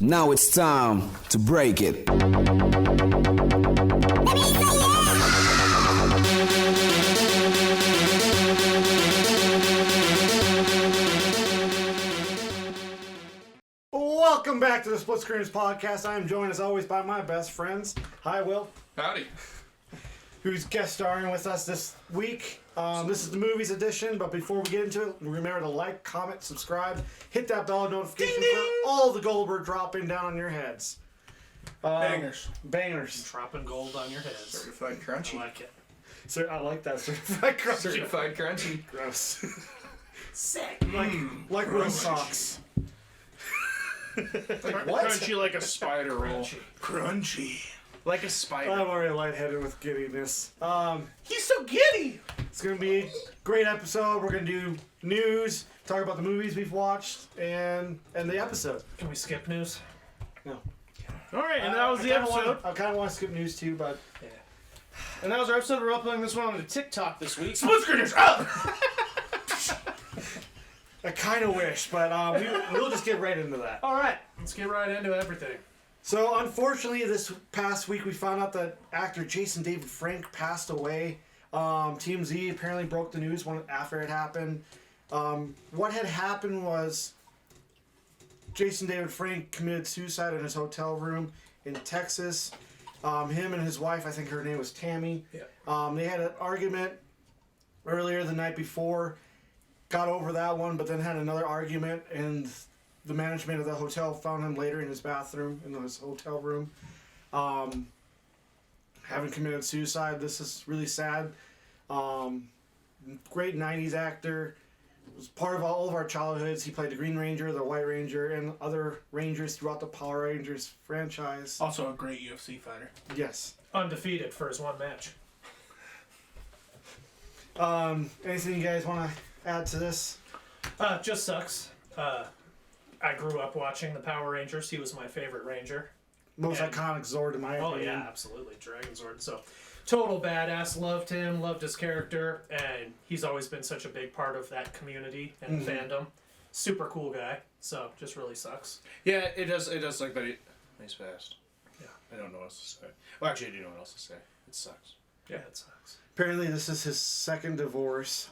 Now it's time to break it. Welcome back to the Split Screens Podcast. I am joined as always by my best friends. Hi, Will. Howdy. Who's guest starring with us this week. This is the movies edition, but before we get into it, remember to like, comment, subscribe, hit that bell notification for all the gold we're dropping down on your heads. Bangers. Dropping gold on your heads. Certified crunchy. I like it. So I like that certified crunchy. Certified crunchy. Gross. Sick. Like real socks. Like what? Crunchy like a spider roll. Crunchy. Like a spider. I'm already lightheaded with giddiness. He's so giddy. It's going to be a great episode. We're going to do news, talk about the movies we've watched, and the episode. Can we skip news? No. All right, and that was the episode. I kind of want to skip news too, but... Yeah. And that was our episode. We're uploading this one on the TikTok this week. Split screeners up. I kind of wish, but we'll just get right into that. All right, let's get right into everything. So, unfortunately, this past week we found out that actor Jason David Frank passed away. TMZ apparently broke the news after it happened. What had happened was Jason David Frank committed suicide in his hotel room in Texas. Him and his wife, I think her name was Tammy, they had an argument earlier the night before. Got over that one, but then had another argument, and the management of the hotel found him later in his bathroom, in his hotel room, having committed suicide. This is really sad. Great 90s actor. Was part of all of our childhoods. He played the Green Ranger, the White Ranger, and other Rangers throughout the Power Rangers franchise. Also a great UFC fighter. Yes. Undefeated for his one match. Anything you guys want to add to this? Just sucks. I grew up watching the Power Rangers. He was my favorite Ranger. Most iconic Zord in my opinion. Oh yeah, absolutely, Dragon Zord. So, total badass. Loved him. Loved his character, and he's always been such a big part of that community and fandom. Super cool guy. So, just really sucks. Yeah, it does suck that he's fast. Yeah. I don't know what else to say. Well, actually, I do know what else to say. It sucks. Yeah, it sucks. Apparently, this is his second divorce.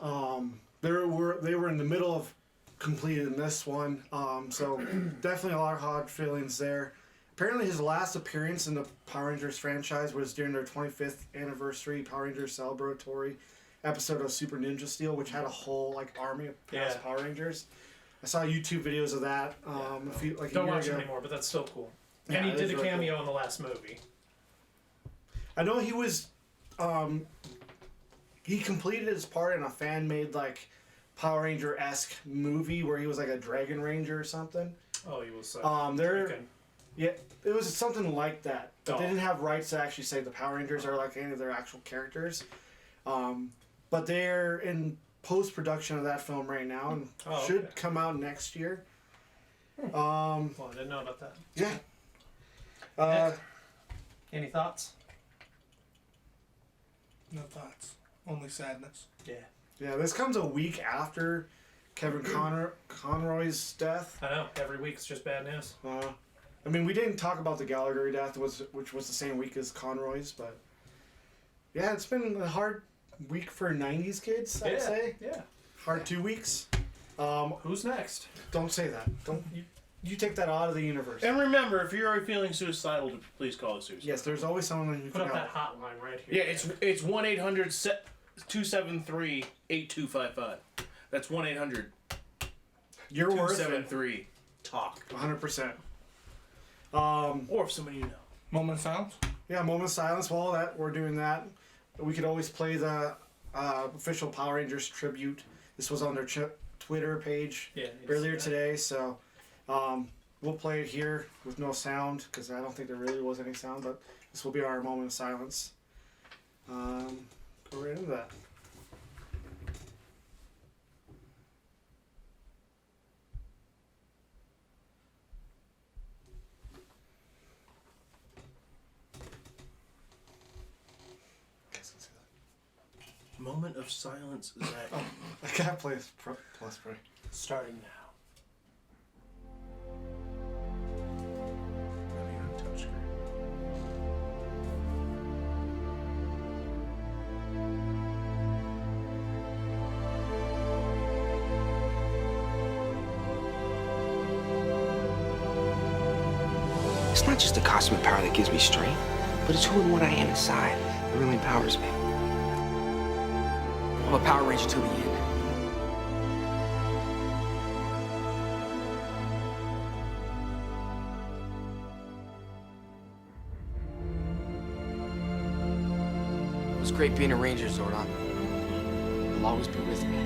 They were in the middle of completing this one, so definitely a lot of hard feelings there. Apparently, his last appearance in the Power Rangers franchise was during their 25th anniversary Power Rangers celebratory episode of Super Ninja Steel, which had a whole army of past Power Rangers. I saw YouTube videos of that. Don't watch it anymore, but that's still cool. And he did a cameo in the last movie. I know he was. He completed his part in a fan-made Power Ranger-esque movie where he was a Dragon Ranger or something. Oh, he was. Yeah, it was something like that. But they didn't have rights to actually say the Power Rangers are any of their actual characters. But they're in post-production of that film right now and should come out next year. Well, I didn't know about that. Yeah. Any thoughts? No thoughts. Only sadness. Yeah. Yeah, this comes a week after Kevin Conroy's death. I know. Every week's just bad news. I mean, we didn't talk about the Gallagher death, which was the same week as Conroy's, but yeah, it's been a hard week for 90s kids, I'd say. Yeah. Hard 2 weeks. Who's next? Don't say that. Don't you take that out of the universe. And remember, if you're feeling suicidal, please call a suicide. Yes, there's always someone who Put can up help. that hotline right here. Yeah, it's 1-800-273-8255. That's 1-800. You're worth it. 273-TALK. 100%. Or if somebody you know. Moment of silence. Yeah, moment of silence. While we're doing that, we could always play the official Power Rangers tribute. This was on their Twitter page earlier today, so we'll play it here with no sound because I don't think there really was any sound, but this will be our moment of silence. Go right into that. Moment of silence, Zach. I can't play plus play. Starting now. It's not just the cosmic power that gives me strength, but it's who and what I am inside that really empowers me. I'm a Power Ranger till the end. It was great being a Ranger, Zordon. You'll always be with me.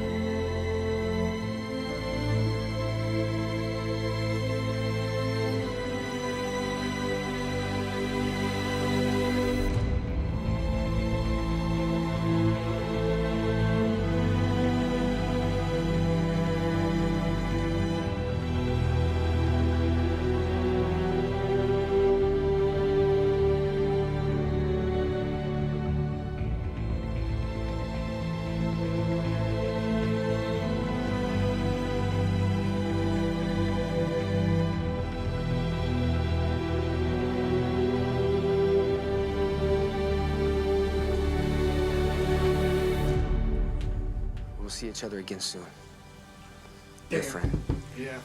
We'll see each other again soon. Dear friend, Yeah.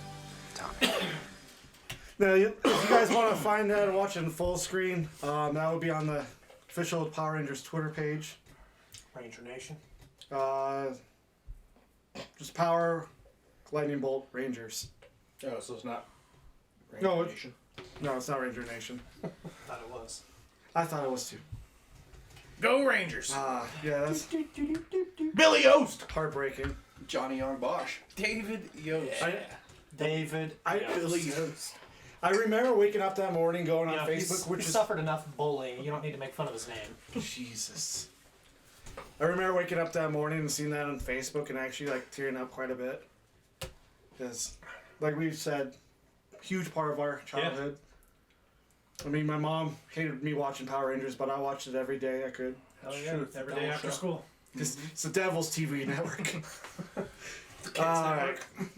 Tommy. Now, if you guys want to find that and watch it in full screen, that would be on the official Power Rangers Twitter page. Ranger Nation. Just Power Lightning Bolt Rangers. Oh, so it's not. No, no, it's not Ranger Nation. Thought it was. I thought it was too. Go Rangers! Yeah, that's Billy Yost! heartbreaking. Johnny Young Bosch. David Yost. David. Billy Yost. I remember waking up that morning, going on Facebook, which he's is suffered enough bullying. You don't need to make fun of his name. Jesus. I remember waking up that morning and seeing that on Facebook and actually like tearing up quite a bit. Because, like we've said, huge part of our childhood. I mean, my mom hated me watching Power Rangers, but I watched it every day I could. Hell yeah, every day after school. It's the Devil's TV network. Kids Alright. Network.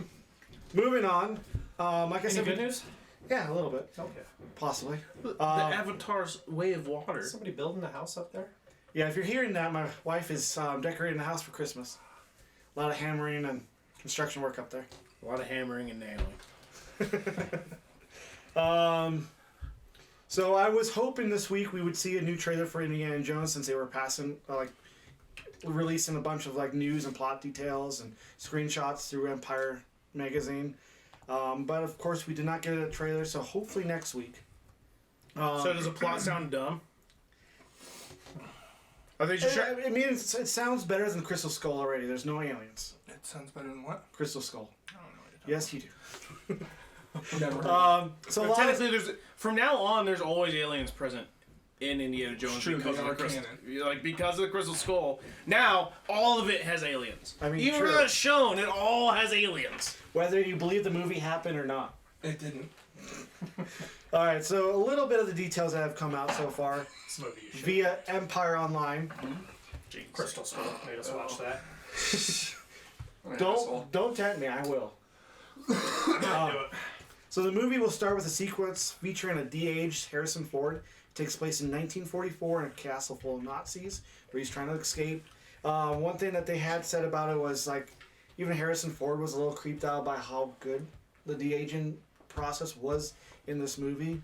Moving on. Like I Any said, good news? yeah, a little bit, Okay. possibly. The Avatar's Way of Water. Somebody building a house up there? Yeah, if you're hearing that, my wife is decorating the house for Christmas. A lot of hammering and construction work up there. A lot of hammering and nailing. So I was hoping this week we would see a new trailer for Indiana Jones since they were releasing a bunch of like news and plot details and screenshots through Empire magazine. But of course we did not get a trailer, so hopefully next week. So does the plot sound dumb? Are they just I mean, it sounds better than Crystal Skull already. There's no aliens. It sounds better than what? Crystal Skull. I don't know what you're Yes, you do. Never heard. So a But lot technically, of, there's from now on. There's always aliens present in Indiana Jones True, because they of the are crystal, canon. because of the Crystal Skull. Now all of it has aliens. I mean, even true. though it's shown, it all has aliens. whether you believe the movie happened or not. It didn't. All right, so a little bit of the details that have come out so far This movie you should. via Empire Online. Crystal Skull made us watch that. Don't tempt me, I will. Do it. So the movie will start with a sequence featuring a de-aged Harrison Ford. It takes place in 1944 in a castle full of Nazis where he's trying to escape. One thing that they had said about it was like even Harrison Ford was a little creeped out by how good the de-aging process was in this movie.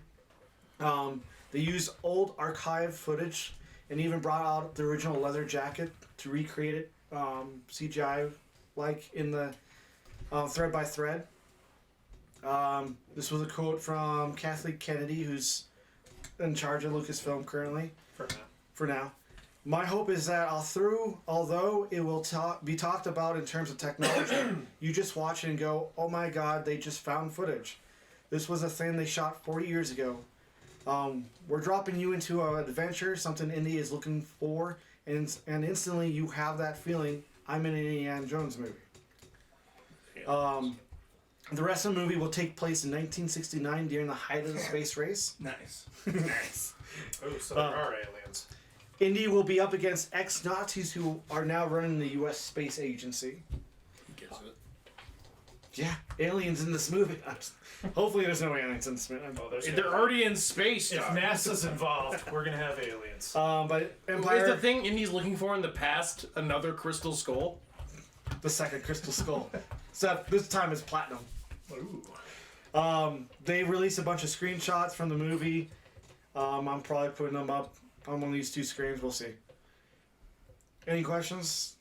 They used old archive footage and even brought out the original leather jacket to recreate it CGI like in the thread by thread. This was a quote from Kathleen Kennedy, who's in charge of Lucasfilm currently. For now. My hope is that although it will be talked about in terms of technology, you just watch it and go, oh my god, they just found footage. This was a thing they shot 40 years ago. We're dropping you into an adventure, something Indy is looking for, and instantly you have that feeling, I'm in an Indiana Jones movie. The rest of the movie will take place in 1969 during the height of the space race. Nice. Nice. Oh, so there are aliens. Indy will be up against ex-Nazis who are now running the U.S. Space Agency. He gets it. Yeah, aliens in this movie. Hopefully there's no aliens in this movie. Oh, there's They're already in space. If Doc. NASA's involved, we're gonna have aliens. But Is Empire, the thing Indy's looking for in the past another crystal skull? the second Crystal Skull. So this time it's platinum. Ooh. They released a bunch of screenshots from the movie. I'm probably putting them up on one of these two screens. We'll see. Any questions?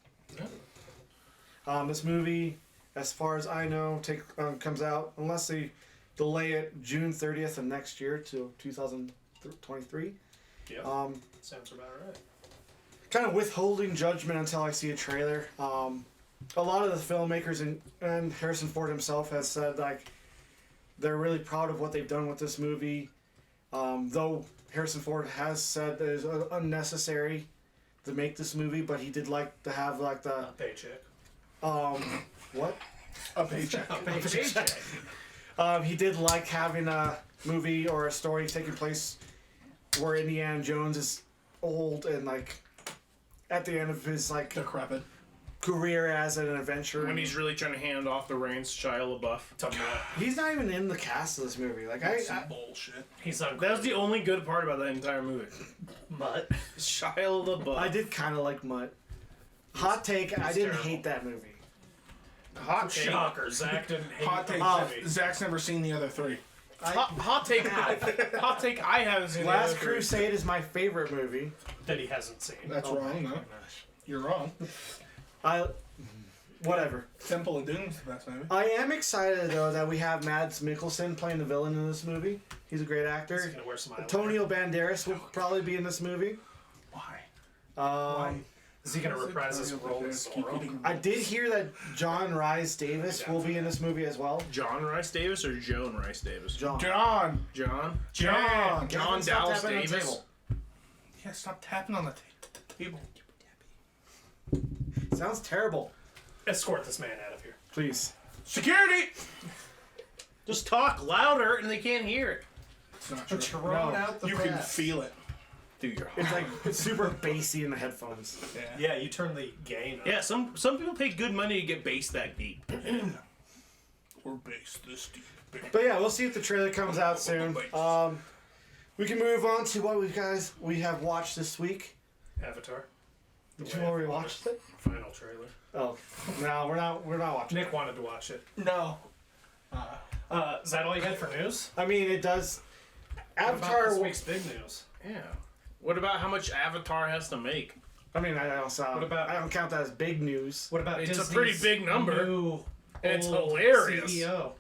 This movie, as far as I know, comes out, unless they delay it, June 30th of next year to 2023. Yeah. Sounds about right. Kind of withholding judgment until I see a trailer. A lot of the filmmakers and Harrison Ford himself has said like they're really proud of what they've done with this movie. Though Harrison Ford has said that it's unnecessary to make this movie, but he did like to have like the Paycheck. what? A paycheck. Paycheck. He did like having a movie or a story taking place where Indiana Jones is old and like at the end of his like Decrepit. career as an adventurer. When he's really trying to hand off the reins to Shia LaBeouf. He's not even in the cast of this movie. Like That's some bullshit. He's on. That was the only good part about that entire movie. Mutt. Shia LaBeouf. I did kind of like Mutt. Hot take, I didn't terrible. hate that movie. Hot take. Shocker. Zach didn't hate Hot the take. movie. Zach's never seen the other three. Hot take. Hot take. I haven't seen. Last the other three. Crusade is my favorite movie. That he hasn't seen. That's Oh wrong, my no. gosh. You're wrong. Whatever. Temple of Doom's the best movie. I am excited though that we have Mads Mikkelsen playing the villain in this movie. He's a great He's actor. gonna wear some eyewear. Antonio Banderas will probably be in this movie. Why? Is he gonna reprise his role as Zorro? I did hear that John Rhys Davis will be in this movie as well. John Rice Davis or Joan Rice Davis? John. John! John. John! John Stop Dallas tapping on the Davis. table. Yeah, stop tapping on the table. Sounds terrible. Escort this man out of here. Please. Security! Just talk louder and they can't hear it. It's not true. Throwing out the You can feel it. Dude, you're It's like it's super bassy in the headphones. Yeah, you turn the gain up. Yeah, some people pay good money to get bass that deep. We're based this deep. But yeah, we'll see if the trailer comes out soon. We can move on to what we have watched this week. Avatar. Did you already watched it? Final trailer. Oh, no, we're not watching. Nick wanted to watch it. No. Is that all you had for news? I mean, it does. What about Avatar. this week's big news? Yeah. What about how much Avatar has to make? I mean, I don't count that as big news. What about It's a Disney's pretty big number. New And it's old hilarious. CEO.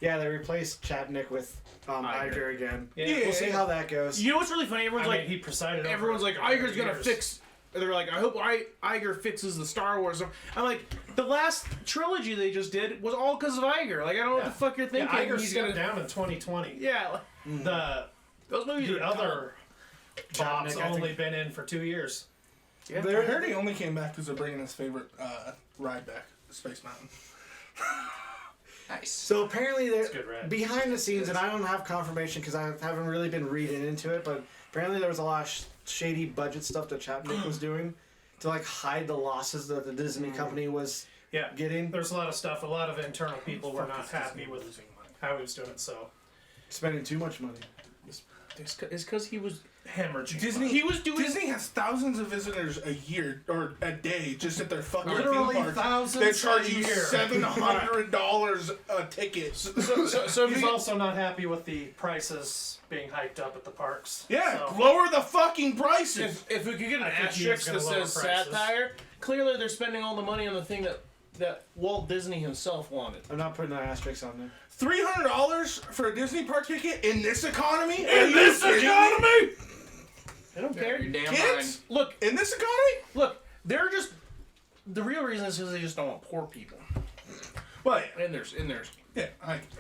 Yeah, they replaced Chapnick with Iger again. Yeah. We'll see how that goes. You know what's really funny? Everyone's I mean, like, he presided over everyone's it like, for Iger's gonna years. fix. They're like, I hope Iger fixes the Star Wars stuff. I'm like, the last trilogy they just did was all because of Iger. Like, I don't know what the fuck you're thinking. Yeah, Iger He's stepped gonna. down in 2020. Yeah. The Those movies the are other Bob's Chapnick, I only think- been in for 2 years. I heard he only came back because they're bringing his favorite ride back, Space Mountain. Nice. So apparently, they're good ride. behind the scenes, and I don't have confirmation because I haven't really been reading into it. But apparently, there was a lot of shady budget stuff that Chapnick was doing to like hide the losses that the Disney company was Yeah, getting. there's a lot of stuff. A lot of internal people were not happy with how he was doing it. So Spending too much money. It's because he was. hemorrhaging. Disney, He was doing. Disney has thousands of visitors a year or a day just at their fucking Literally theme parks. thousands They charge a you year. $700 a ticket. So He's also not happy with the prices being hiked up at the parks. Yeah, So- lower the fucking prices. if we could get an I think he asterisk is that gonna lower says prices. satire, clearly they're spending all the money on the thing that Walt Disney himself wanted. I'm not putting an asterisk on there. $300 for a Disney park ticket in this economy? I don't You're care. damn Kids? Look, In this economy? look, they're just. The real reason is because they just don't want poor people Well, yeah. in their Yeah,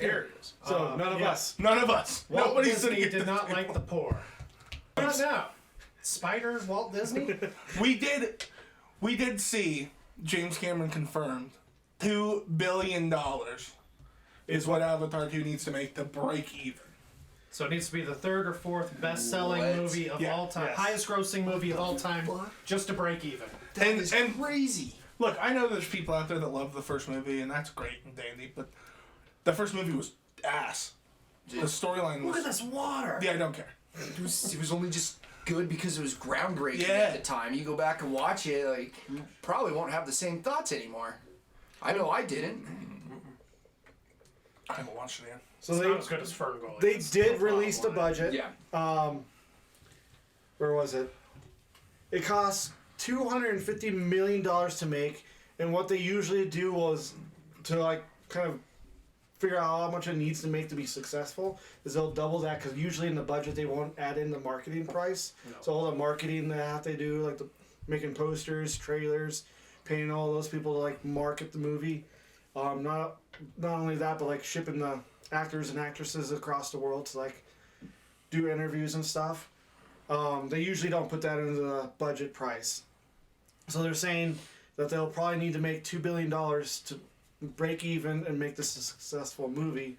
areas. So none of yeah. us. None of us. Walt Nobody's Disney gonna did get not this like the poor. Not now. Spiders, Walt Disney. We did see James Cameron confirmed $2 billion is what Avatar 2 needs to make to break even. So it needs to be the third or fourth best-selling What? movie of Yeah. all time, Yes. highest-grossing movie of all time, just to break even. And Crazy. look, I know there's people out there that love the first movie, and that's great and dandy, but the first movie was ass. The storyline was. this water. Yeah, I don't care. It was only just good because it was groundbreaking Yeah. at the time. You go back and watch it, like you probably won't have the same thoughts anymore. I know I didn't. I haven't watched it yet. So It's they not as good as Ferngully. they It's did still release the bottom line. budget. Yeah. Where was it? It cost $250 million to make, and what they usually do was to like kind of figure out how much it needs to make to be successful is they'll double that because usually in the budget they won't add in the marketing price. No. So all the marketing they have to do, like the making posters, trailers, paying all those people to like market the movie. Not only that, but like shipping the actors and actresses across the world to like do interviews and stuff. They usually don't put that into the budget price. So they're saying that they'll probably need to make $2 billion to break even and make this a successful movie.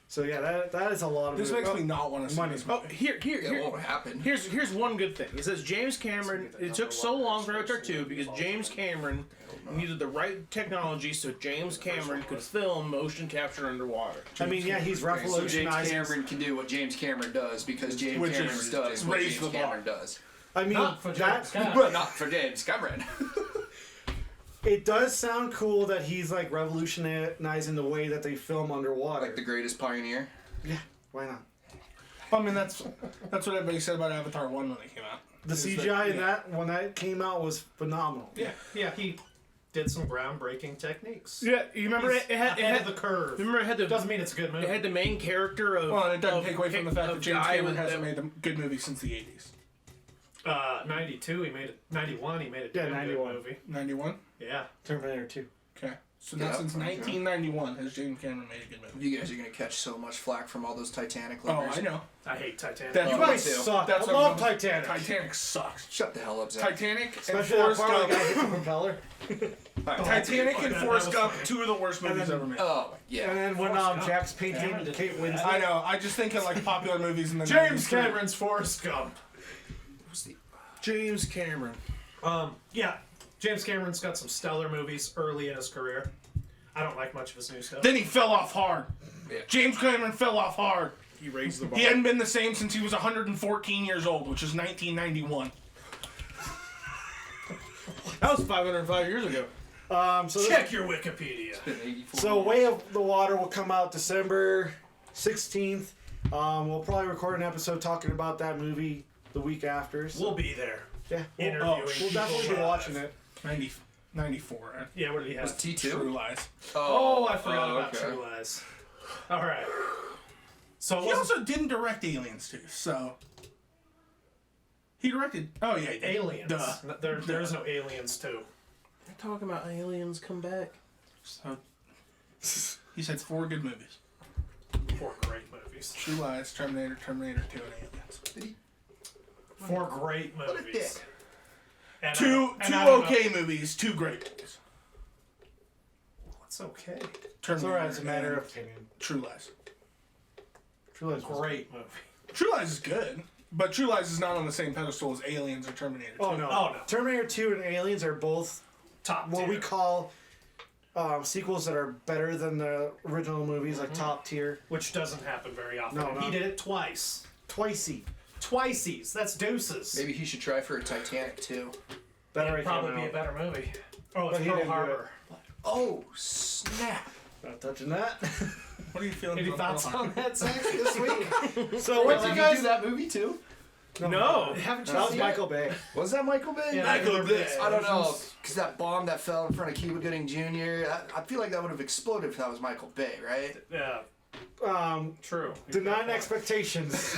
So yeah, that is a lot of This movie. makes me not want to see money. this Oh, movie. It won't happen. Here's one good thing. It says James Cameron. It took so long for Avatar 2 because James Cameron needed the right technology so James Cameron could film motion capture underwater. I mean, yeah, he's So James revolutionizing. Cameron can do what James Cameron does because James Which Cameron is does what raise James the bar. Cameron does. I mean, Not for that James Cameron. But not for James Cameron. it does sound cool that he's like revolutionizing the way that they film underwater. Like the greatest pioneer. Yeah, why not? I mean, that's what everybody said about Avatar 1 when it came out. The Is CGI in yeah. that when that came out was phenomenal. Yeah, he did some groundbreaking techniques. Yeah, you remember He's it had ahead of the curve. Remember it had the Doesn't mean it's a good movie. it had the main character of. Well, and it doesn't of- take away from the fact of that James guy Cameron with hasn't the- made a good movie since the 80s. 92, he made it. 91, he made a Yeah, damn 91. good movie. 91? Yeah. Terminator 2. Okay. So not Yeah, since okay. 1991 has James Cameron made a good movie. You guys are gonna catch so much flack from all those Titanic Oh, lovers. I know. I hate Titanic. That- You me guys too. suck. That's I what love I'm- Titanic. Titanic sucks. Shut the hell up, Zach. Titanic and Especially that Forrest part where the guy Gump. hits the propeller. Titanic and That Forrest was Gump, funny. two of the worst movies ever made. Oh, yeah. And then when Forrest Gump. Jack's painting Cameron did Kate that. Winslet. I know. I just think of like popular movies in the James 90s. Cameron's Forrest Gump. James Cameron. Yeah, James Cameron's got some stellar movies early in his career. I don't like much of his new stuff. Then he fell off hard. Yeah. James Cameron fell off hard. He raised the bar. He hadn't been the same since he was 114 years old, which is 1991. That was 505 years ago. So this- Check your Wikipedia. So Way of the Water will come out December 16th. We'll probably record an episode talking about that movie the week after. So, We'll be there. yeah, Interviewing. we'll definitely be people. watching it. 94, right? Yeah, what did he have? Was True T2? Lies. Oh, I forgot about okay. True Lies. All right. So it He wasn't also didn't direct Aliens too, so he directed. Oh yeah, he did. Aliens. Duh. There is no Aliens too. They're talking about aliens come back. So, he said 4 good movies: 4 great movies. True Lies, Terminator, Terminator 2, and Aliens. 4 great movies. What a dick. And Two I don't know- okay movies, 2 great movies. It's okay. It's Terminator. alright. It's a matter and of opinion. True Lies. True Lies was- Great movie. True Lies is good, but True Lies is not on the same pedestal as Aliens or Terminator 2. Oh no. Oh, no. Terminator 2 and Aliens are both Top what tier. we call sequels that are better than the original movies, like top tier. Which doesn't happen very often. No, And no. He did it twice. Twicey. Twiceies. That's deuces. Maybe he should try for a Titanic too. That It'd already probably came be a out. better movie. Oh, But it's he Pearl didn't do Harbor. Oh, snap. Not touching that. What are you feeling? Any about thoughts Pearl on that, Zach, this week? So what Did you you guys? do that movie too? No. Haven't you That was seen Michael Bay. Was that Michael Bay? Yeah, Michael remember Bay. that. I don't know, because that bomb that fell in front of Cuba Gooding Jr., I feel like that would have exploded if that was Michael Bay, right? Yeah, true. Denying expectations.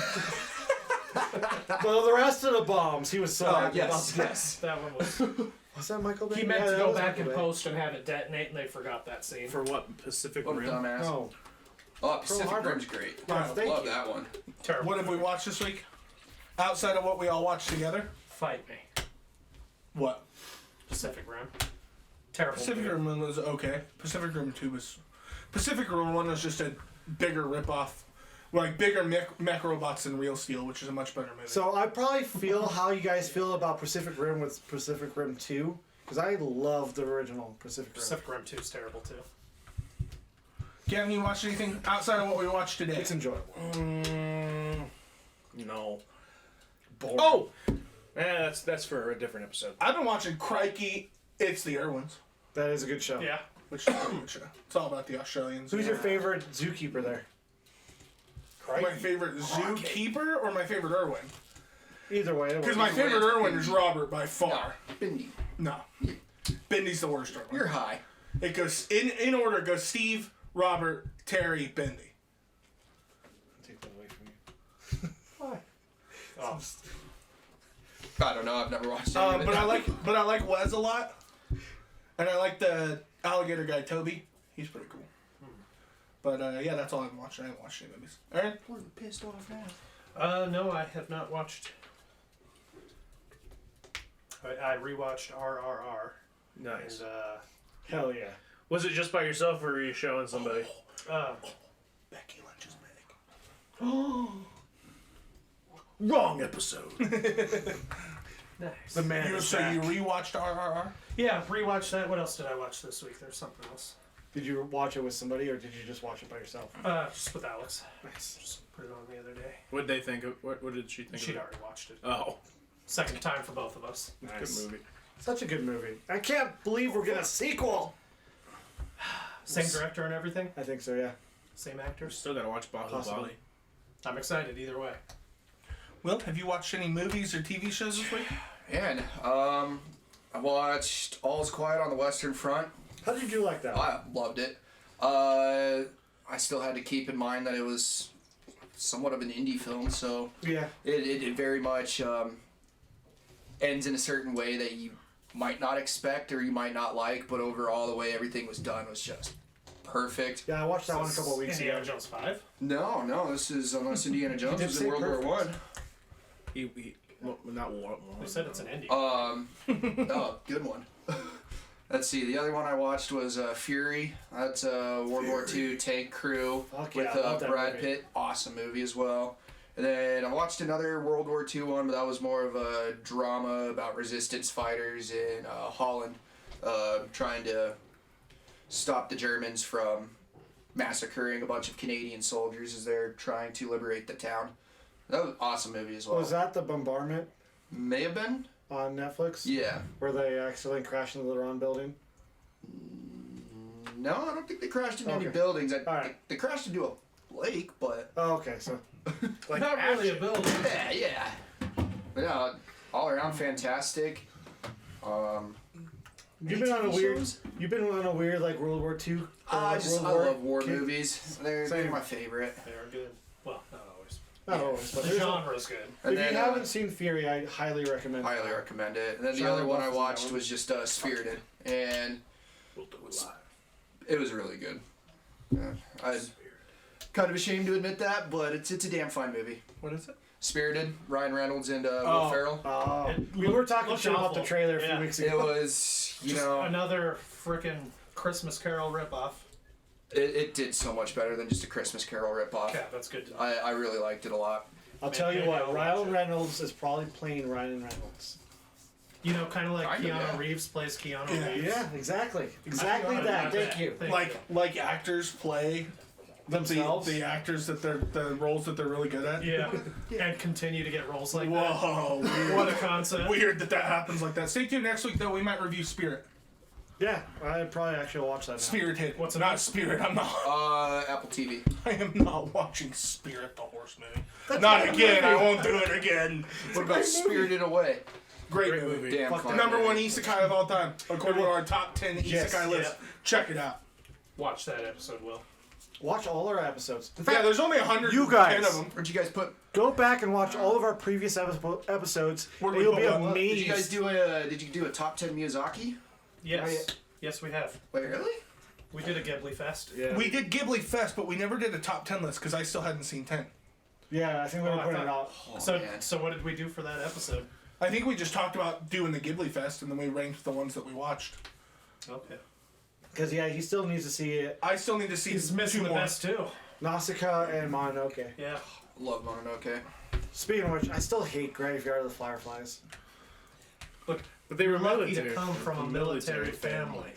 Well, the rest of the bombs, he was so happy yes, about that. yes. That one was. Was that Michael Bay? He meant Yeah, to that go was back Michael and Bay. post and have it detonate, and they forgot that scene. For what? Pacific What a Rim? dumbass. No. Oh, Pacific Harbor. Rim's great. Yeah, thank Love you. that one. Terrible. What have we watched this week? Outside of what we all watched together? Fight me. What? Pacific Rim. Terrible. Pacific movie. Rim 1 was okay. Pacific Rim 2 was... Pacific Rim 1 was just a bigger ripoff. Like, bigger mech robots than Real Steel, which is a much better movie. So I probably feel how you guys feel about Pacific Rim with Pacific Rim 2, because I love the original Pacific Rim. Pacific Rim 2 is terrible too. Gavin, you watched anything outside of what we watched today? It's enjoyable. No. Boring. Oh! That's for a different episode. I've been watching Crikey, It's the Irwins. That is a good show. Yeah. which is pretty much it's all about the Australians. Who's your favorite zookeeper there? My favorite zookeeper or my favorite Irwin? Either way. Because my favorite Irwin is Robert by far. Bindi. No. Bindy's the worst Irwin. You're high. It goes in order. It goes Steve, Robert, Terry, Bindy. Take that away from you. Why? Oh, I don't know. I've never watched it. But I like Wes a lot, and I like the alligator guy Toby. He's pretty cool. But yeah, that's all I've watched. I haven't watched any movies. Aaron? Pissed off now. no, I have not watched. I rewatched RRR. Nice. And, Hell yeah. Was it just by yourself or were you showing somebody? Becky Lynch is Meg. Wrong episode. nice. The man is So back. you rewatched RRR? Yeah, rewatched that. What else did I watch this week? There's something else. Did you watch it with somebody or did you just watch it by yourself? Just with Alex. Nice. Just put it on the other day. What'd they think of? What did she think She'd of it? already watched it. Oh, Second time for both of us. Nice. good movie. Such a good movie. I can't believe we're getting a sequel. Same director and everything. I think so, yeah. Same actors. Still gotta watch Bahubali. Possibly. I'm excited either way. Will, have you watched any movies or TV shows this week? And I watched All's Quiet on the Western Front. How did you like that? I loved it. I still had to keep in mind that it was somewhat of an indie film, so Yeah. it very much ends in a certain way that you might not expect or you might not like, but overall the way everything was done was just perfect. Yeah, I watched that one a couple of weeks Indiana ago. Jones 5. No, this is unless Indiana Jones did was say in World perfect. War One. He not war. They said it's an indie. Oh, good one. Let's see. The other one I watched was Fury. That's a World War II tank crew Fuck yeah, with I love that Brad movie. Pitt. Awesome movie as well. And then I watched another World War II one, but that was more of a drama about resistance fighters in Holland, trying to stop the Germans from massacring a bunch of Canadian soldiers as they're trying to liberate the town. That was an awesome movie as well. Was that the bombardment May have been? on Netflix? Yeah. Where they accidentally crashed into the wrong building? No, I don't think they crashed into any Okay. buildings. Alright. They crashed into a lake, but Oh, okay, so. Like not really a building. yeah. But yeah, all around fantastic. You've been on a weird. You've been on a weird like World War II. I love war kid- movies. They're Same. my favorite. They are good. Well, not always. Not always, but The there's a- genre's good. And if then, you haven't seen Fury, I highly recommend. highly recommend it. And then the Shia other one LaBeouf I is in watched that one. was just Spirited, and We'll do it live. it was really good. I'm kind of ashamed to admit that, but it's a damn fine movie. What is it? Spirited, Ryan Reynolds and Will Oh. Ferrell. We were talking Looked shit about the awful. trailer a few Yeah. weeks It ago. was, you Just know, another freaking Christmas Carol ripoff. it did so much better than just a Christmas Carol ripoff. Yeah, that's good to know. I really liked it a lot. I'll tell you Maybe what, I'll watch Ryan it. Reynolds is probably playing Ryan Reynolds. You know, kind of like Kinda, Keanu yeah. Reeves plays Keanu Yeah. Reeves. Yeah, exactly. I Exactly feel that. like Thank you. Like actors play Themselves. the actors that they're the roles that they're really good at. Yeah. And continue to get roles like Whoa, that. What a concept. weird that happens like that. Stay tuned next week though. We might review Spirit. Yeah, I'd probably actually watch that now. Spirited. What's it not about? Spirit? I'm not. Apple TV. I am not watching Spirit, the horse movie. Not again. I won't do it again. What about Spirited Away? Great movie. Damn Fuck fine. Number movie. one isekai of all time, according to our top 10 Yes, isekai list. Check it out. Watch that episode, Will. Watch all our episodes. In Yeah, fact, there's only 110 You guys. of them. Where'd you guys put? go back and watch all of our previous episodes, Where'd and we you'll be put what? amazed. Did you guys do a? Did you do a top 10 Miyazaki? Yes. Yes, we have. Wait, really? We did a Ghibli Fest. Yeah. We did Ghibli Fest, but we never did a top 10 list because I still hadn't seen 10. Yeah, I think we Oh, were I putting it thought- out. So, man. so what did we do for that episode? I think we just talked about doing the Ghibli Fest and then we ranked the ones that we watched. Okay. Because, yeah, he still needs to see it. I still need to see He's missing two the more. best too. Nausicaa and Mononoke. Yeah. Love Mononoke. Speaking of which, I still hate Graveyard of the Fireflies. But they were lucky military. to come from a military family.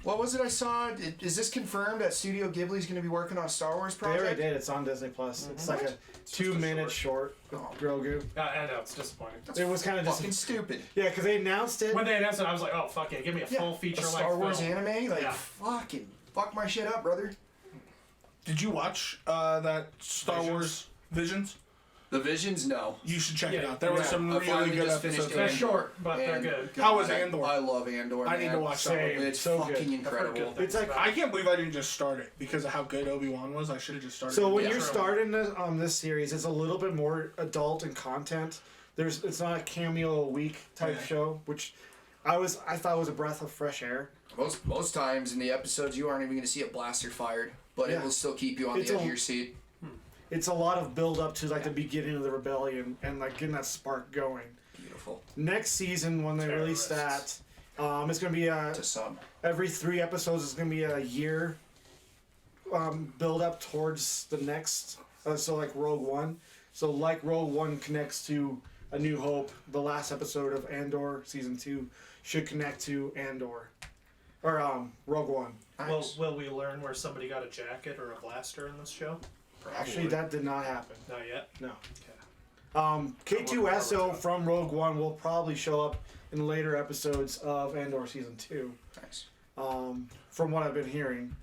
What was it I saw? Is this confirmed that Studio Ghibli's going to be working on a Star Wars They project? already did. It's on Disney Plus. It's like a 2-minute short with Grogu. I know, it's disappointing. It was kind of just Fucking stupid. yeah, because they announced it. When they announced it, I was like, oh, fuck it. Give me a full feature A length Star Wars film. anime? Like, Yeah. fuck my shit up, brother. Did you watch that Star Wars Visions? The Visions, no. You should check it Yeah, out. There were yeah. some I really finally good just episodes. finished They're Andor. short, but they're And good. How was God, Andor? I love Andor. I need man. to watch that one. Same. It's So fucking good. incredible. It's like I can't believe I didn't just start it because of how good Obi-Wan was. I should have just started so it. when Yeah. you're starting this series, it's a little bit more adult in content. It's not a cameo a week type Yeah. show, which I thought was a breath of fresh air. Most times in the episodes, you aren't even going to see a blaster fired, but Yeah. it will still keep you on It's the edge a- of your seat. It's a lot of build up to like the beginning of the rebellion and like getting that spark going. Beautiful. Next season when they release that, it's gonna be To some. every 3 episodes is gonna be a year build up towards the next. So like Rogue One. So like Rogue One connects to A New Hope. The last episode of Andor season 2 should connect to Andor, or Rogue One. Nice. Will we learn where somebody got a jacket or a blaster in this show? Actually, that did not happen. Not yet. No. Okay. K2SO from Rogue One will probably show up in later episodes of Andor season 2. Nice. From what I've been hearing.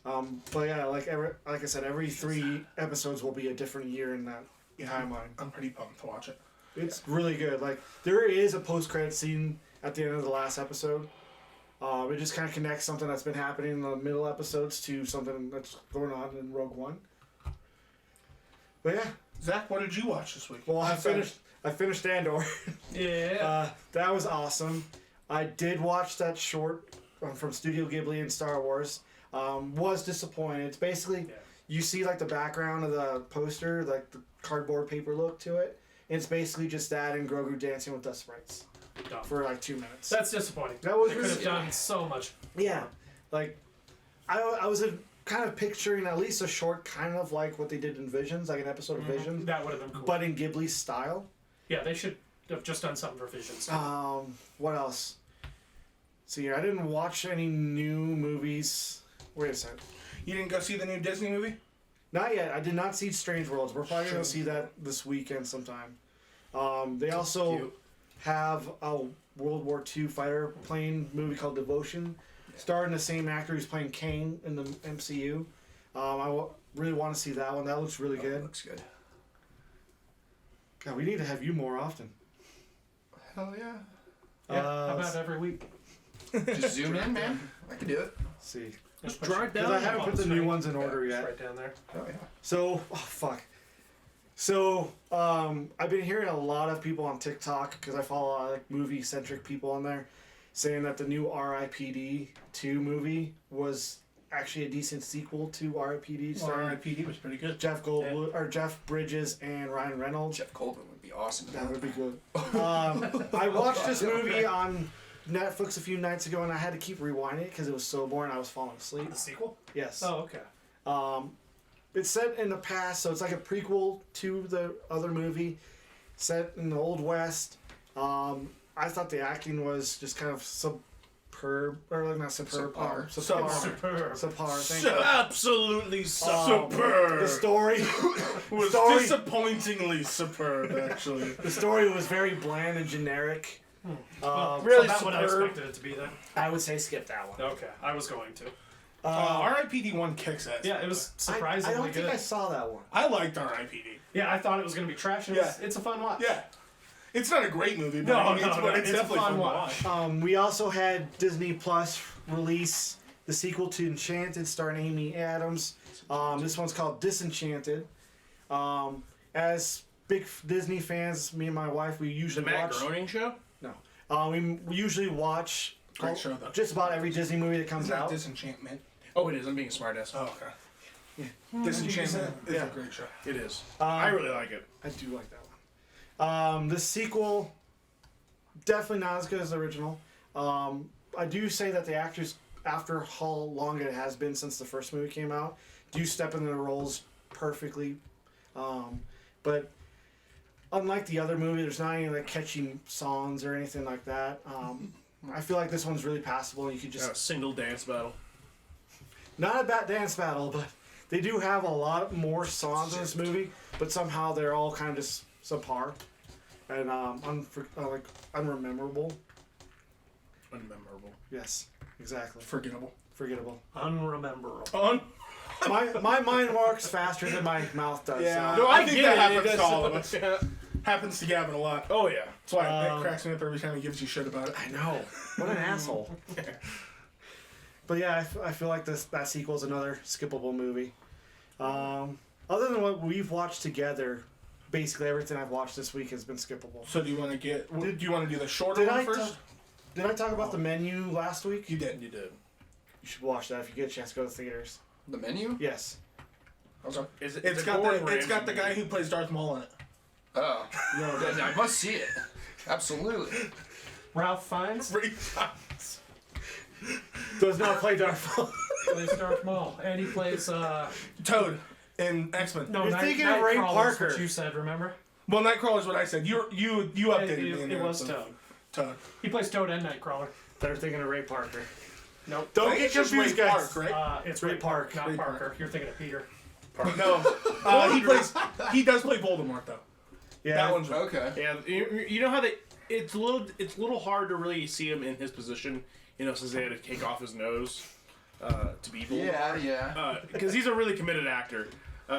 But yeah, like I said, every 3 episodes will be a different year in that timeline. I'm pretty pumped to watch it. It's really good. Like there is a post-credit scene at the end of the last episode. It just kind of connects something that's been happening in the middle episodes to something that's going on in Rogue One. But yeah, Zach, what did you watch this week? well, I finished Andor. Yeah. That was awesome. I did watch that short from Studio Ghibli and Star Wars. Was disappointed. It's basically you see like the background of the poster, like the cardboard paper look to it. And it's basically just that and Grogu dancing with dust sprites Dumb. for like 2 minutes. That's disappointing. That was They could really- have done so much. Yeah, like I was kind of picturing at least a short, kind of like what they did in Visions, like an episode of Visions, That would have been cool. but in Ghibli's style. Yeah, they should have just done something for Visions. What else? See, I didn't watch any new movies. Wait a second. You didn't go see the new Disney movie? Not yet. I did not see Strange Worlds. We're probably gonna see that this weekend sometime. They also Cute. have a World War II fighter plane movie called Devotion, starring the same actor who's playing Kane in the MCU. Really want to see that one. That looks really good. Looks good. God, we need to have you more often. Hell yeah. Yeah, how Uh, about every week? Just zoom in, man. I can do it. Let's see. Just drive Because I haven't put the new ones in order It's yet. right down there. Oh yeah. So, oh fuck. So, I've been hearing a lot of people on TikTok, because I follow a lot of like movie-centric people on there, saying that the new R.I.P.D. 2 movie was actually a decent sequel to R.I.P.D. starring R.I.P.D. was pretty good. Jeff or Jeff Bridges and Ryan Reynolds. Jeff Goldblum would be awesome. That would be good. I watched this movie on Netflix a few nights ago, and I had to keep rewinding it because it was so boring. I was falling asleep. The sequel? Yes. Oh, okay. It's set in the past, so it's like a prequel to the other movie, set in the Old West. I thought the acting was just kind of superb, or like not superb, Subpar. subpar. Superb. Thank you. Absolutely superb. The story Was Story- disappointingly superb, actually. The story was very bland and generic. Really About what I superb. expected it to be then. I would say skip that one. Okay, I was going to. R.I.P.D. 1 kicks ass. Yeah, it was I surprisingly don't good. think I saw that one. I liked R.I.P.D. Yeah, I thought it was going to be trash. And it's a fun watch. Yeah. It's not a great movie, but No, I mean, no, it's it's a definitely fun fun to watch. watch. We also had Disney Plus release the sequel to Enchanted, starring Amy Adams. This one's called Disenchanted. As big Disney fans, me and my wife, we The usually Matt watch. Groening show? No, we usually watch Great show, though. just about every Disney movie that comes Isn't that out. Disenchantment? Oh, it is. I'm being a smartass. Oh, okay. Disenchantment is a great show. It is. I really like it. I do like that one. The sequel, definitely not as good as the original. I do say that the actors, after how long it has been since the first movie came out, do step into their roles perfectly. But unlike the other movie, there's not any like catchy songs or anything like that. I feel like this one's really passable. You could just A single dance battle. not a bad dance battle, but they do have a lot more songs in this movie, but somehow they're all kind of just subpar and unrememberable. Unmemorable. Yes, exactly. Forgettable. Forgettable. Unrememberable. My mind works faster than my mouth does. Yeah. So No, I think get that it, happens it to all of does. us. Happens to Gavin a lot. Oh yeah. That's why that cracks me up every time he gives you shit about it. I know. What an asshole. But yeah, I feel like that sequel is another skippable movie. Other than what we've watched together, basically everything I've watched this week has been skippable. So do you want to do you want to do the shorter Did one I first? Did I talk about the menu last week? You did. You did. You should watch that if you get a chance to go to the theaters. The menu? Yes. Okay. It's It's got the guy who plays Darth Maul in it. Oh. Then I must see it. Absolutely. Ralph Fiennes Does not play Darth Maul. plays Darth Maul, and he plays Toad in X-Men. no. You're thinking of Ray Nightcrawler's Parker. What you said, remember? Well, Nightcrawler's what I said. You updated me. in It there, was so- Toad. Toad. He plays Toad and Nightcrawler. They're thinking of Ray Parker. Nope. Don't I think get it's just confused, Ray guys. Park, right? It's Ray Ray Park, not Ray Parker. Park. You're thinking of Peter. No. He does play Voldemort though. Yeah. That one's right. Okay. Yeah, you know how it's a little hard to really see him in his position, since they had to take off his nose to be Voldemort. Yeah. Because he's a really committed actor.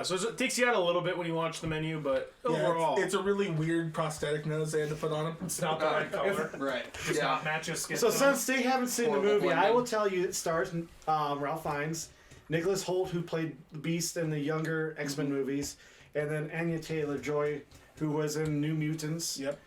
So it takes you out a little bit when you watch the menu, but Yeah, overall, it's a really weird prosthetic nose they had to put on him. It's not the right color. Right. Does Yeah. not match his skin So tone. since they haven't seen the Horrible movie, I blending. will tell you it stars Ralph Fiennes, Nicholas Hoult, who played the Beast in the younger X-Men movies, and then Anya Taylor-Joy, who was in New Mutants. Yep.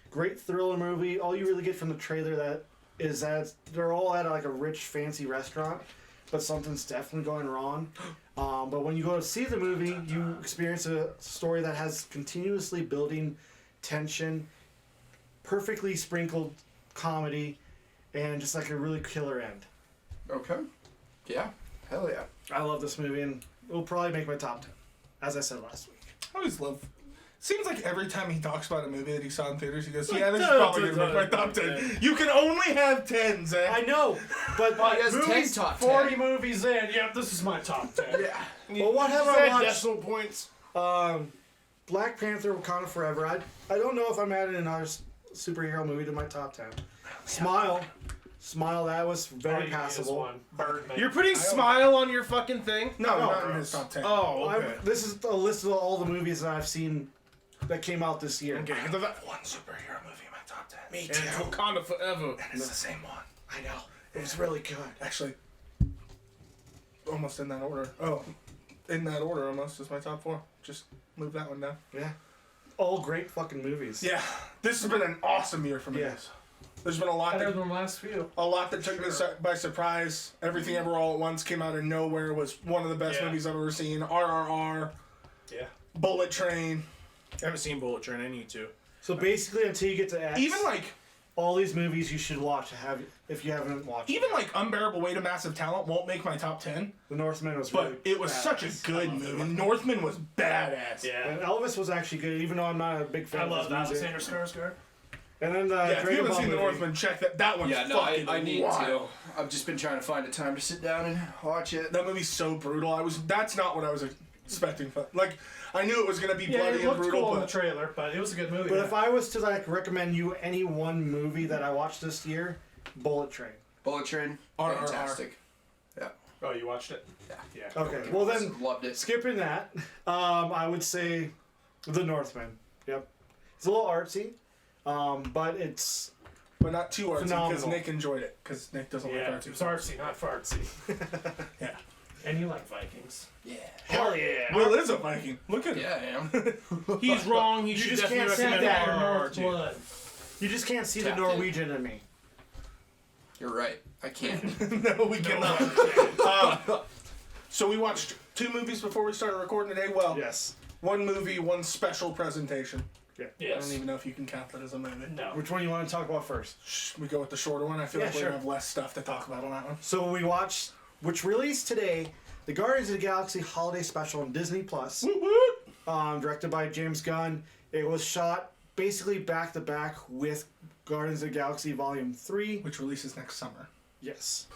Great thriller movie. All you really get from the trailer is that they're all at like a rich, fancy restaurant, but something's definitely going wrong. But when you go to see the movie, you experience a story that has continuously building tension, perfectly sprinkled comedy, and just like a really killer end. Okay. Yeah. Hell yeah. I love this movie, and it will probably make my top 10, as I said last week. I always love. Seems like every time he talks about a movie that he saw in theaters, he goes, "Yeah, this is probably gonna make my top 10." You can only have 10, Zach. I know, but He has 10 movies, top 40 10. movies in. Yep, this is my top 10. Yeah. well, what have I watched? decimal points. Black Panther: Wakanda Forever. I don't know if I'm adding another superhero movie to my top 10. Smile, that was very passable. Birdman. You're putting Smile on your fucking thing? No, No, not in his top 10. Oh, okay. This is a list of all the movies that I've seen that came out this year. Okay, One superhero movie in my top 10. Me and it's Wakanda Forever. And it's the same one. I know. It was really good. Actually, almost in that order. Oh, in that order almost is my top 4. Just move that one down. Yeah. All great fucking movies. Yeah, this has been an awesome year for me. Yeah. There's been a lot Better that, than the last few. took me by surprise. Everything Ever All at Once came out of nowhere. Was one of the best Yeah. movies I've ever seen. RRR, Yeah. Bullet Train. I haven't seen Bullet Train. I need to. So basically, until you get to X, Even like all these movies you should watch if you haven't watched. Even like Unbearable Weight of Massive Talent won't make my top 10, The Northman was but really it was badass. such a good movie. Northman was badass. Yeah. And Elvis was actually good, even though I'm not a big fan I of love his music. Alexander Skarsgård. And then the Yeah, if you Dragon haven't Ball seen The movie. Northman, check that. That one's Yeah, no, fucking I need wild. to. I've just been trying to find a time to sit down and watch it. That movie's so brutal. That's not what I was expecting. Like, I knew it was gonna be Yeah, bloody it and looked brutal, cool in the but trailer, but it was a good movie. But if I was to like recommend you any one movie that I watched this year, Bullet Train. Bullet Train, RRR. fantastic. Yeah. Oh, you watched it? Yeah. Yeah. Okay, well then, Loved it. skipping that, I would say The Northman. Yep. It's a little artsy, but it's not too artsy because Phenomenal. Nick enjoyed it because Nick doesn't Yeah, like it was artsy. artsy, not fartsy. Yeah. And you like Vikings. Yeah. hell yeah. Will is a Viking. Look at him. Yeah, I am. He's wrong. He should just definitely can't say recommend that. RRR too. Blood. You just can't see the Tapped in. Norwegian in me. You're right. I can't. No, we cannot. So we watched 2 movies before we started recording today. Well, Yes. 1 movie, 1 special presentation. Yeah. I Yes. don't even know if you can count that as a movie. No. Which one you want to talk about first? Shh, we go with the shorter one. I feel Yeah, like we're sure. gonna have less stuff to talk about on that one. So we watched, which released today, the Guardians of the Galaxy Holiday Special on Disney Plus. Directed by James Gunn. It was shot basically back to back with Guardians of the Galaxy Volume 3. which releases next summer. Yes.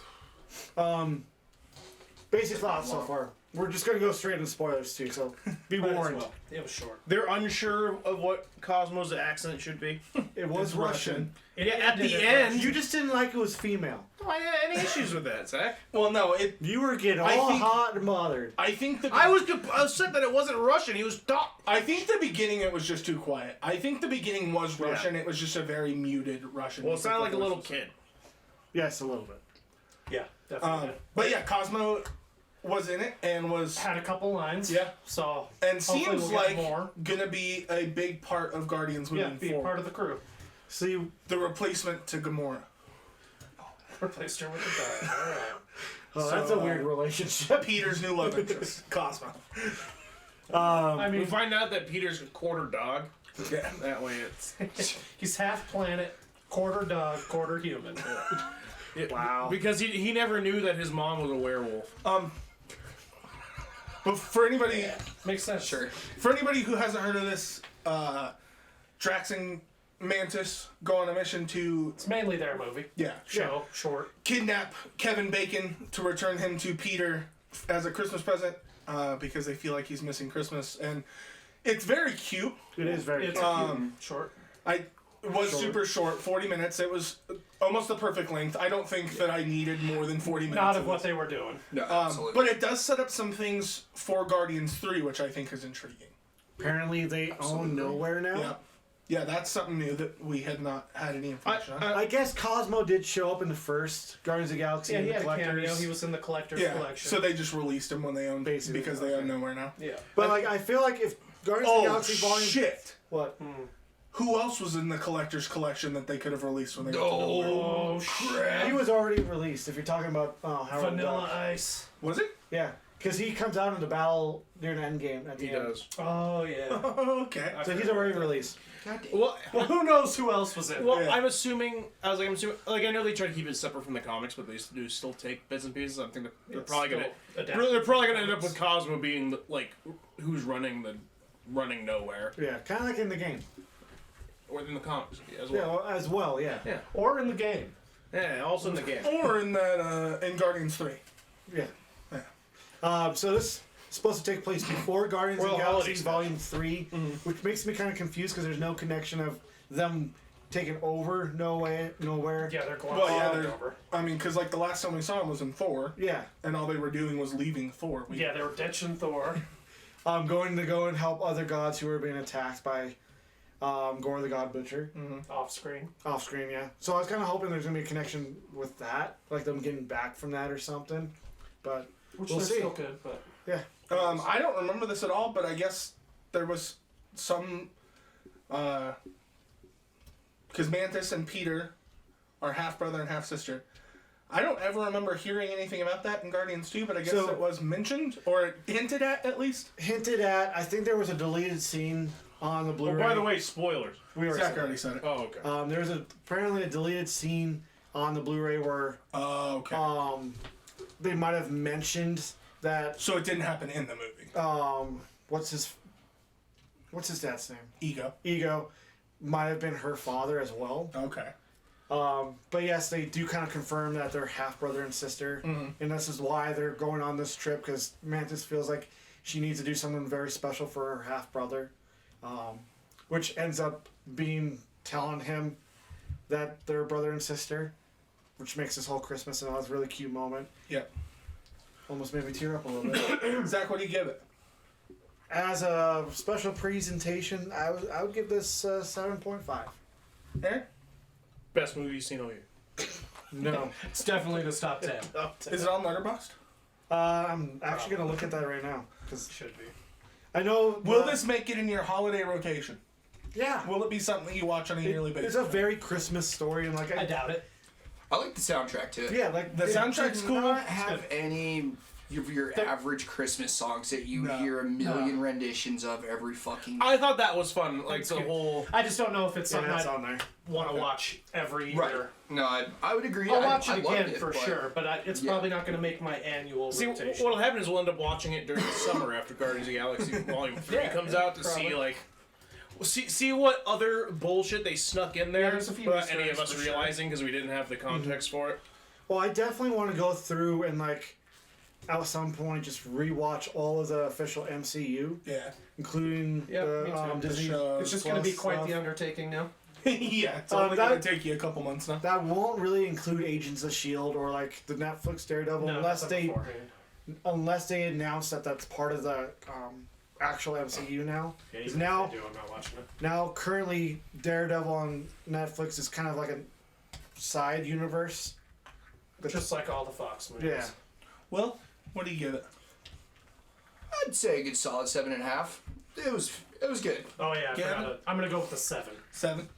Basic thoughts so far. We're just going to go straight into spoilers, too, so be Might as warned. well. It was short. They're unsure of what Cosmo's accent should be. It was It's Russian. It At the ended end, You just didn't like it was female. do I have any issues with that, Zach? Well, no, it. You were getting I all think- hot and bothered. I think the I was upset that it wasn't Russian. He was top. I think the beginning it was just too quiet. I think the beginning was Russian. It was just a very muted Russian. Well, it sounded like a little kid. Yes, a little bit. Yeah, definitely. But yeah, Cosmo was in it and was Had a couple lines. Yeah. So and hopefully seems we'll get like more. gonna be a big part of Guardians Yeah, moving be forward. part of the crew. See, The replacement to Gamora. Replaced her with the dog. All right. oh, that's a weird relationship. Peter's new love interest, Cosmo. I We mean, find out that Peter's a quarter dog. Yeah. That way it's. he's half planet, quarter dog, quarter human. Wow. Because he never knew that his mom was a werewolf. But for anybody Makes sense. Sure. who hasn't heard of this, Drax and Mantis go on a mission to It's mainly their movie. show Short. kidnap Kevin Bacon to return him to Peter as a Christmas present because they feel like he's missing Christmas, and it's very cute. It is very It's short. It was super short, 40 minutes. It was almost the perfect length. I don't think that I needed more than 40 minutes. Not of what they were doing. No, absolutely. But it does set up some things for Guardians 3, which I think is intriguing. Apparently they own Nowhere now. Yeah. Yeah, that's something new that we had not had any information on. I guess Cosmo did show up in the first Guardians of the Galaxy Yeah, and he the had a Collectors. cameo. He was in the collector's Yeah, collection. so they just released him when they own Basically, because they own Nowhere now. yeah. But like, I feel like if Guardians of the Oh Galaxy Volume shit! what? Who else was in the Collector's Collection that they could have released when they got to Nowhere? Oh, He was already released. If you're talking about Howard Vanilla Duck. Ice. Was it? Yeah, because he comes out in the battle during the end game at the He end. does. Oh, yeah. Okay. So he's already released. Well, Well, who knows who else was in it? well, Yeah. I'm assuming. I'm assuming. Like I know they try to keep it separate from the comics, but they do still take bits and pieces. I think they're probably gonna. They're probably gonna end up with Cosmo being like who's running Nowhere, Yeah, kind of like in the game. or in the comics as Yeah, well. well, as well. Yeah. Yeah. Or in the game. Yeah, also in the game. Or in that in Guardians 3. Yeah. Yeah. So this is supposed to take place before Guardians of Well, the Galaxy holiday special. Volume 3, which makes me kind of confused because there's no connection of them taking over Nowhere. Yeah, they're Well, yeah, glossing they're- over. I mean, because like the last time we saw him was in Thor, Yeah. and all they were doing was leaving Thor. Yeah, they were ditching Thor. Going to go and help other gods who were being attacked by Gore the God Butcher. Off screen. Off screen, yeah. So I was kind of hoping there's going to be a connection with that, like them getting back from that or something. But Which we'll they're see. still good, but. Yeah. I don't remember this at all, but I guess there was some. Because Mantis and Peter are half brother and half sister. I don't ever remember hearing anything about that in Guardians 2, but I guess So- it was mentioned or hinted at least. Hinted at, I think there was a deleted scene on the Blu-ray. Oh, by the way, spoilers. we were Zach already said it. Oh, okay. there was apparently a deleted scene on the Blu-ray where Oh, okay. they might have mentioned that So it didn't happen in the movie. what's his dad's name? Ego. Ego might have been her father as well. Okay. But yes, they do kind of confirm that they're half brother and sister, and this is why they're going on this trip because Mantis feels like she needs to do something very special for her half brother, which ends up being telling him that they're brother and sister, which makes this whole Christmas and all this really cute moment. Yep. Almost made me tear up a little bit. Zach, what do you give it? As a special presentation, I would give this 7.5. Aaron? Best movie you've seen all year. No. It's definitely in the top 10. Is it on Letterboxd? I'm actually going to look at that right now. Cause Should be. I know. Will this make it in your holiday rotation? Yeah. Will it be something that you watch on a yearly basis? It's a very Christmas story, and like I doubt it. I like the soundtrack to it. yeah, like The soundtrack's Does cool. not have any of your average Christmas songs that you No. hear a million renditions of every fucking. I thought that was fun. Like It's the good. whole. I just don't know if it's Yeah, something that's I on there. want to watch every year. Right. No, I would agree. I'll watch I it loved again for but- sure, but it's Yeah. probably not going to make my annual See, rotation. what'll happen is we'll end up watching it during the summer after Guardians of the Galaxy Volume 3 Yeah, comes out to probably. see, like, See what other bullshit they snuck in there there's a few without Easter any of eggs us for sure. realizing because we didn't have the context for it. Well, I definitely want to go through and like at some point just rewatch all of the official MCU, Yeah. including Yeah, me the too. Disney. shows. It's just going to be Plus quite stuff. the undertaking now. Yeah, it's only that- gonna take you a couple months now. That won't really include Agents of Shield or like the Netflix Daredevil No, unless that's they announce that that's part of the actual MCU now. Yeah, 'Cause even now if they do, I'm not watching it. now currently Daredevil on Netflix is kind of like a side universe. Just like all the Fox movies. Yeah. Well, what do you give it? I'd say a good solid 7.5. It was good. Oh yeah, I Yeah. forgot it. I'm gonna go with the 7. 7.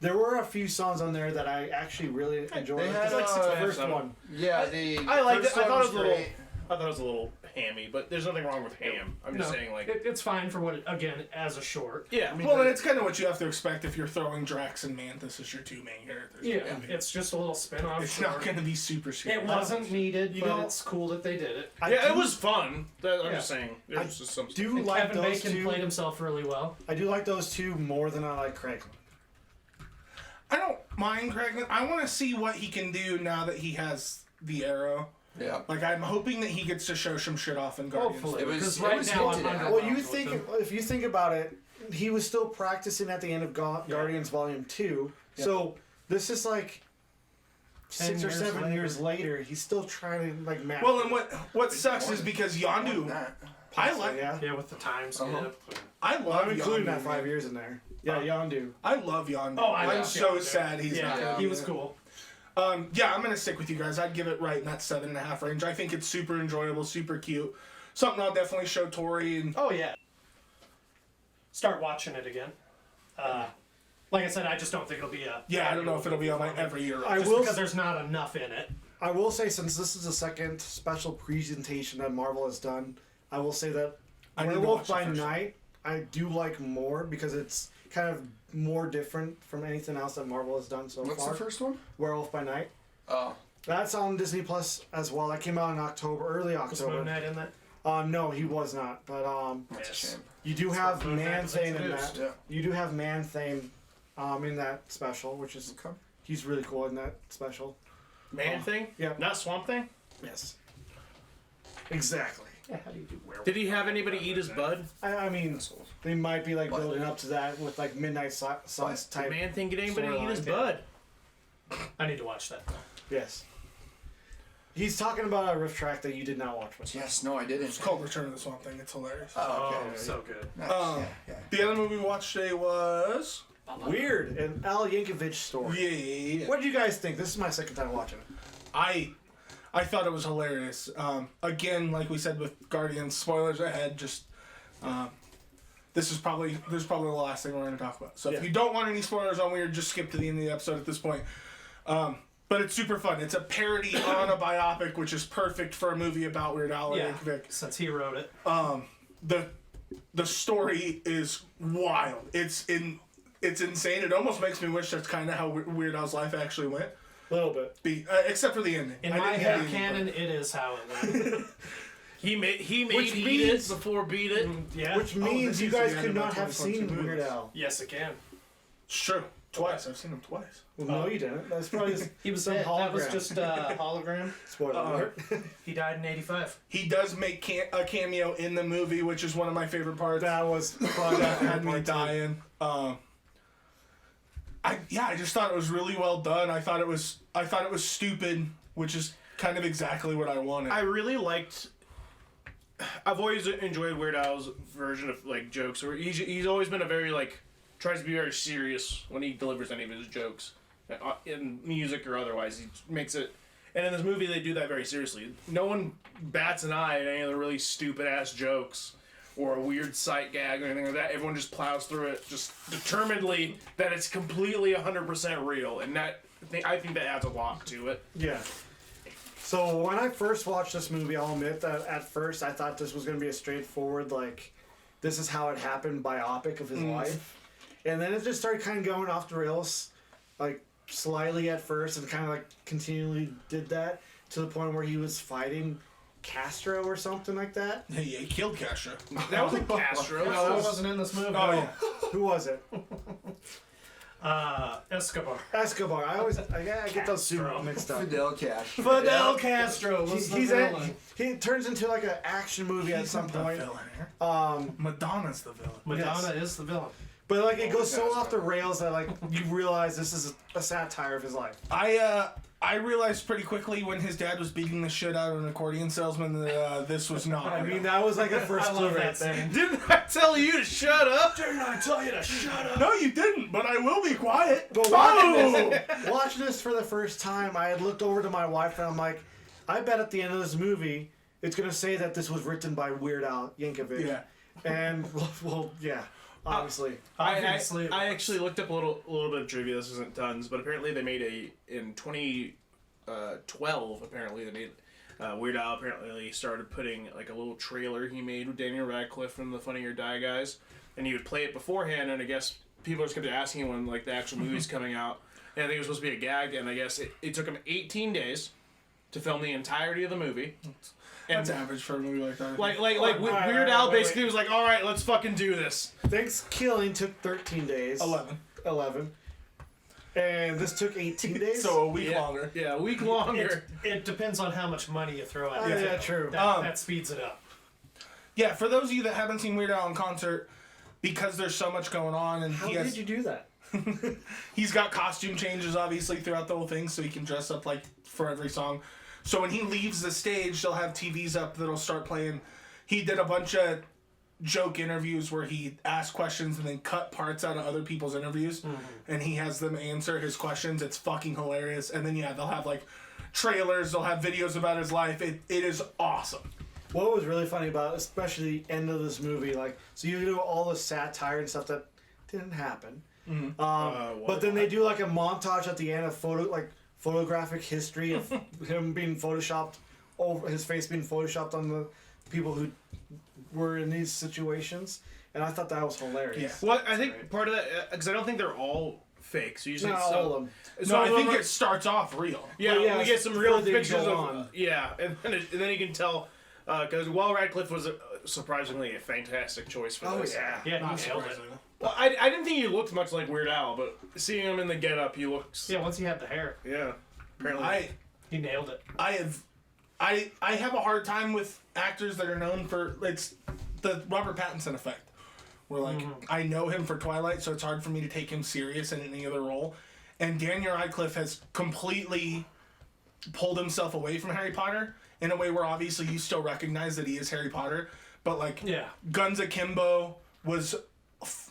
There were a few songs on there that I actually really enjoyed. They had, Like the first 7. one. Yeah, the I liked first it. I one thought it was a little. great. I thought it was a little hammy, but there's nothing wrong with ham. I'm just saying, like, it's fine for what again as a short. yeah. I mean, Well, and it's kind of what you have to expect if you're throwing Drax and Mantis as your two main characters. Yeah, I mean, it's just a little spin-off. it's short. not going to be super serious. It wasn't needed, You but know- it's cool that they did it. yeah, it was fun. I'm Yeah. just saying. There's just some. Do And like Kevin those Bacon two. played himself really well. I do like those two more than I like Franklin. I don't mind Craig. I want to see what he can do now that he has the arrow. Yeah. Like, I'm hoping that he gets to show some shit off in Guardians. Hopefully, It was- because it right was now I'm hinted at. under. Well, you think if you think about it, he was still practicing at the end of Guardians Volume 2. So this is like 6 or 7 years later. He's still trying to like match. Well, and what sucks is because Yondu, That. I like, yeah. Yeah, with the time skip. I love I'm including Yondu, that 5 man. years in there. Yeah, Yondu. I love Yondu. Oh, I I'm love so Yondu. sad he's not. Yeah, gonna he be was there. cool. Yeah, I'm gonna stick with you guys. I'd give it right in that 7.5 range. I think it's super enjoyable, super cute. Something I'll definitely show Tori and. Oh yeah. Start watching it again. Like I said, I just don't think it'll be a. Yeah, I don't know if it'll be on my every year. I Just will because there's not enough in it. I will say, since this is the second special presentation that Marvel has done, I will say that I need to Werewolf watch the by first one. Night I do like more because it's kind of more different from anything else that Marvel has done so What's far. the first one? Werewolf by Night. Oh. That's on Disney Plus as well. That came out in October, early Was Moon October. Knight in that? No, he was not. But That's Yes. a shame. you do have Moon Knight was Man-Thane in introduced. that. Yeah. You do have Man-Thane in that special, which is Okay. he's really cool in that special. Man thing? Yeah. Not Swamp Thing? Yes. Exactly. Yeah, how do you do werewolf? Did he have anybody eat his bud? I mean, they might be like building up to that with like Midnight Suns Did type. Man thing get anybody to eat his storyline. bud? I need to watch that. Yes. He's talking about a riff track that you did not watch. With. Yes. No, I didn't. It's called Return of the Swamp Thing. It's hilarious. Oh, okay. Oh, so good. Nice. Yeah. The other movie we watched today was. Weird, an Al Yankovic story. Yeah. What did you guys think? This is my second time watching it. I thought it was hilarious. Again, like we said with Guardians, spoilers ahead. Just this is probably the last thing we're going to talk about. So if you don't want any spoilers on Weird, just skip to the end of the episode at this point. But it's super fun. It's a parody on a biopic, which is perfect for a movie about Weird Al Yeah, Yankovic. since he wrote it. The story is wild. It's insane. It almost makes me wish that's kind of how Weird Al's life actually went. A little bit. Except for the ending. In I my didn't get head the ending, canon, it is how it went. He made Which eat means- it before beat it. Yeah. Which means this you is the guys end could of not my have 2022 seen Weird movies. Al. Yes, it can. but it's true. Twice. I've seen him twice. Well, no, you didn't. That's probably just He was some dead. That was hologram. just a hologram. Spoiler alert. He died in '85. He does make a cameo in the movie, which is one of my favorite parts. That was probably That had me dying. I just thought it was really well done. I thought it was stupid, which is kind of exactly what I wanted. I really liked. I've always enjoyed Weird Al's version of like jokes, where he's always been a very like tries to be very serious when he delivers any of his jokes, in music or otherwise. He makes it, and in this movie they do that very seriously. No one bats an eye at any of the really stupid ass jokes or a weird sight gag or anything like that. Everyone just plows through it, just determinedly that it's completely 100% real, and that I think that adds a lot to it. Yeah. So when I first watched this movie, I'll admit that at first I thought this was going to be a straightforward, like, this is how it happened biopic of his life. And then it just started kind of going off the rails, like, slightly at first, and kind of, like, continually did that to the point where he was fighting Castro or something like that. Yeah, he killed Castro. That was like Castro. No, that wasn't in this movie. Oh yeah. Who was it? Escobar. Escobar. I get those two mixed up. Fidel Cash. Fidel Castro was the villain. He turns into like an action movie at some point. The villain here. Madonna's the villain. Madonna is the villain. But like it goes so off the rails that like you realize this is a satire of his life. I realized pretty quickly when his dad was beating the shit out of an accordion salesman that this was not. I mean, that was like a first clue right there. Didn't I tell you to shut up? Didn't I tell you to shut up? No, you didn't, but I will be quiet. But watching this for the first time, I had looked over to my wife and I'm like, I bet at the end of this movie, it's going to say that this was written by Weird Al Yankovic. Yeah. And, well, yeah, obviously. I actually looked up a little bit of trivia. This isn't tons, but apparently they made in 2012. Apparently they made Weird Al apparently started putting like a little trailer he made with Daniel Radcliffe from the Funny or Die guys, and he would play it beforehand. And I guess people just kept asking him when like the actual movie's coming out. And I think it was supposed to be a gag. And I guess it took him 18 days to film the entirety of the movie. That's average for a movie like that. Weird Al basically was like, all right, let's fucking do this. Thanksgiving took 13 days. 11. And this took 18 days. So a week longer. Yeah, a week longer. It depends on how much money you throw at it. Yeah, true. That speeds it up. Yeah, for those of you that haven't seen Weird Al in concert, because there's so much going on, and How did you do that? he's got costume changes obviously throughout the whole thing, so he can dress up like for every song. So when he leaves the stage, they'll have TVs up that'll start playing. He did a bunch of joke interviews where he asked questions and then cut parts out of other people's interviews, and he has them answer his questions. It's fucking hilarious. And then they'll have like trailers, they'll have videos about his life. It is awesome. What was really funny about, especially the end of this movie, like, so you do all the satire and stuff that didn't happen, but then they do like a montage at the end of photographic history of him being photoshopped over his face being photoshopped on the people who were in these situations, and I thought that was hilarious. Yeah. Well, I think part of that because I don't think they're all fake. So usually Not all of them. No, I think it starts off real. Yeah, yeah, we get some real before they pictures go of on. and then you can tell because Radcliffe was surprisingly a fantastic choice for this. Yeah, Not he nailed it. surprising. Well, I didn't think he looked much like Weird Al, but seeing him in the get-up, he looks. Yeah, once he had the hair, Apparently. he nailed it. I have a hard time with actors that are known for it's the Robert Pattinson effect. Where like I know him for Twilight, so it's hard for me to take him serious in any other role. And Daniel Radcliffe has completely pulled himself away from Harry Potter in a way where obviously you still recognize that he is Harry Potter, but like Guns Akimbo was